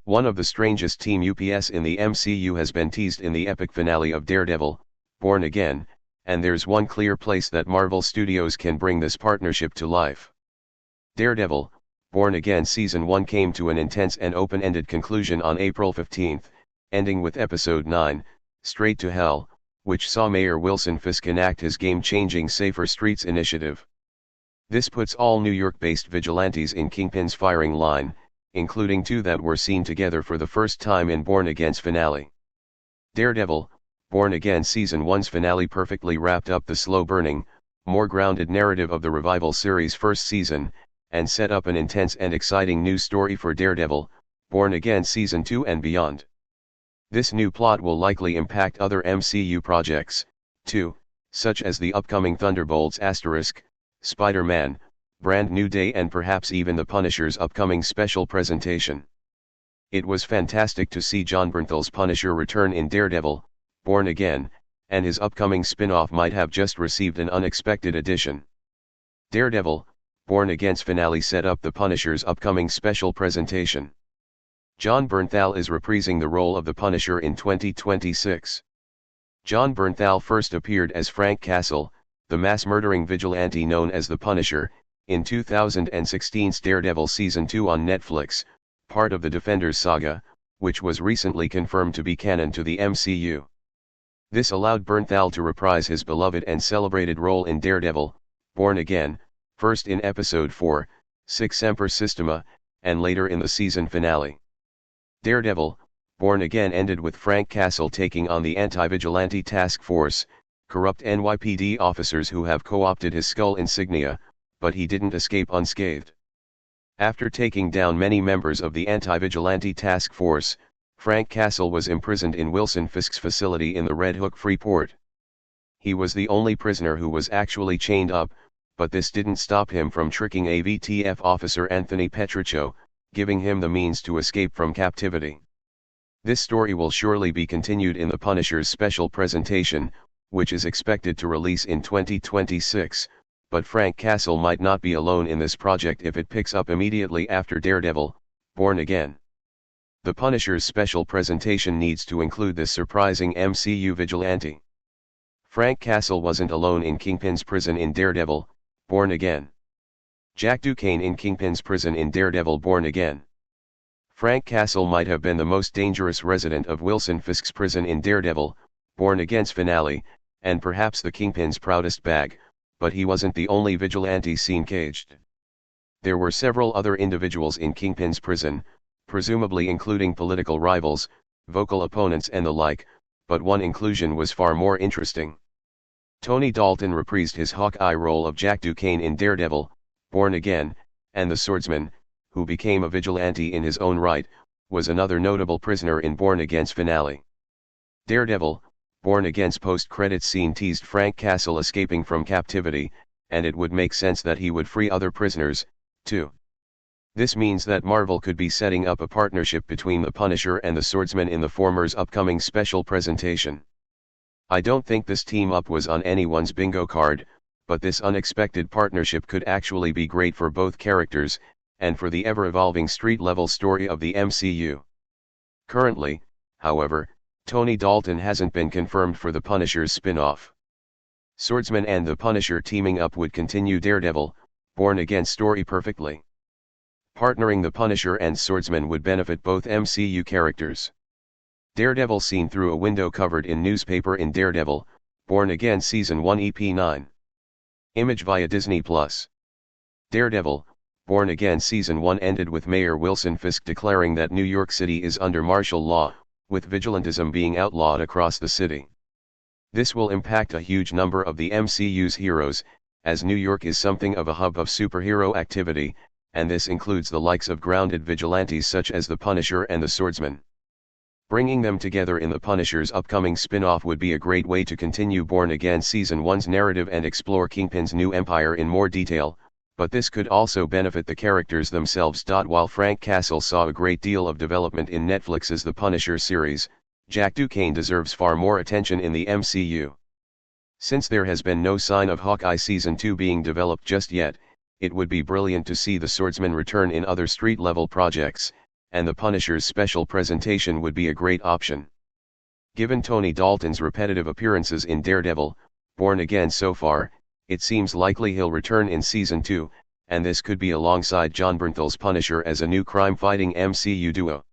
One of the strangest team UPS in the MCU has been teased in the epic finale of Daredevil, Born Again, and there's one clear place that Marvel Studios can bring this partnership to life. Daredevil, Born Again Season 1 came to an intense and open-ended conclusion on April 15, ending with Episode 9, Straight to Hell, which saw Mayor Wilson Fisk enact his game-changing Safer Streets initiative. This puts all New York-based vigilantes in Kingpin's firing line, including two that were seen together for the first time in Born Again's finale. Daredevil, Born Again Season 1's finale perfectly wrapped up the slow-burning, more grounded narrative of the Revival series' first season, and set up an intense and exciting new story for Daredevil, Born Again Season 2 and beyond. This new plot will likely impact other MCU projects, too, such as the upcoming Thunderbolts*, Spider-Man, Brand New Day and perhaps even the Punisher's upcoming special presentation. It was fantastic to see Jon Bernthal's Punisher return in Daredevil, Born Again, and his upcoming spin-off might have just received an unexpected addition. Daredevil, Born Again's finale set up the Punisher's upcoming special presentation. Jon Bernthal is reprising the role of the Punisher in 2026. Jon Bernthal first appeared as Frank Castle, the mass-murdering vigilante known as the Punisher, in 2016's Daredevil Season 2 on Netflix, part of the Defenders saga, which was recently confirmed to be canon to the MCU. This allowed Bernthal to reprise his beloved and celebrated role in Daredevil, Born Again, first in Episode 4, Sic Semper Systema, and later in the season finale. Daredevil, Born Again ended with Frank Castle taking on the anti-vigilante task force, corrupt NYPD officers who have co-opted his skull insignia, but he didn't escape unscathed. After taking down many members of the anti-vigilante task force, Frank Castle was imprisoned in Wilson Fisk's facility in the Red Hook Freeport. He was the only prisoner who was actually chained up, but this didn't stop him from tricking AVTF officer Anthony Petruccio, giving him the means to escape from captivity. This story will surely be continued in the Punisher's special presentation, which is expected to release in 2026, but Frank Castle might not be alone in this project if it picks up immediately after Daredevil, Born Again. The Punisher's special presentation needs to include this surprising MCU vigilante. Frank Castle wasn't alone in Kingpin's prison in Daredevil, Born Again. Jack Duquesne in Kingpin's prison in Daredevil Born Again. Frank Castle might have been the most dangerous resident of Wilson Fisk's prison in Daredevil, Born Again's finale, and perhaps the Kingpin's proudest bag, but he wasn't the only vigilante seen caged. There were several other individuals in Kingpin's prison, presumably including political rivals, vocal opponents and the like, but one inclusion was far more interesting. Tony Dalton reprised his Hawkeye role of Jack Duquesne in Daredevil, Born Again, and the swordsman, who became a vigilante in his own right, was another notable prisoner in Born Again's finale. Daredevil, Born Again's post-credits scene teased Frank Castle escaping from captivity, and it would make sense that he would free other prisoners, too. This means that Marvel could be setting up a partnership between the Punisher and the swordsman in the former's upcoming special presentation. I don't think this team-up was on anyone's bingo card, but this unexpected partnership could actually be great for both characters, and for the ever-evolving street-level story of the MCU. Currently, however, Tony Dalton hasn't been confirmed for the Punisher's spin-off. Swordsman and the Punisher teaming up would continue Daredevil, Born Again story perfectly. Partnering the Punisher and Swordsman would benefit both MCU characters. Daredevil seen through a window covered in newspaper in Daredevil, Born Again Season 1 EP 9. Image via Disney+. Daredevil, Born Again Season 1 ended with Mayor Wilson Fisk declaring that New York City is under martial law, with vigilantism being outlawed across the city. This will impact a huge number of the MCU's heroes, as New York is something of a hub of superhero activity, and this includes the likes of grounded vigilantes such as the Punisher and the Swordsman. Bringing them together in the Punisher's upcoming spin-off would be a great way to continue Born Again Season 1's narrative and explore Kingpin's new empire in more detail, but this could also benefit the characters themselves. While Frank Castle saw a great deal of development in Netflix's The Punisher series, Jack Duquesne deserves far more attention in the MCU. Since there has been no sign of Hawkeye Season 2 being developed just yet, it would be brilliant to see the swordsman return in other street-level projects, and the Punisher's special presentation would be a great option. Given Tony Dalton's repetitive appearances in Daredevil, Born Again so far, it seems likely he'll return in Season 2, and this could be alongside John Bernthal's Punisher as a new crime-fighting MCU duo.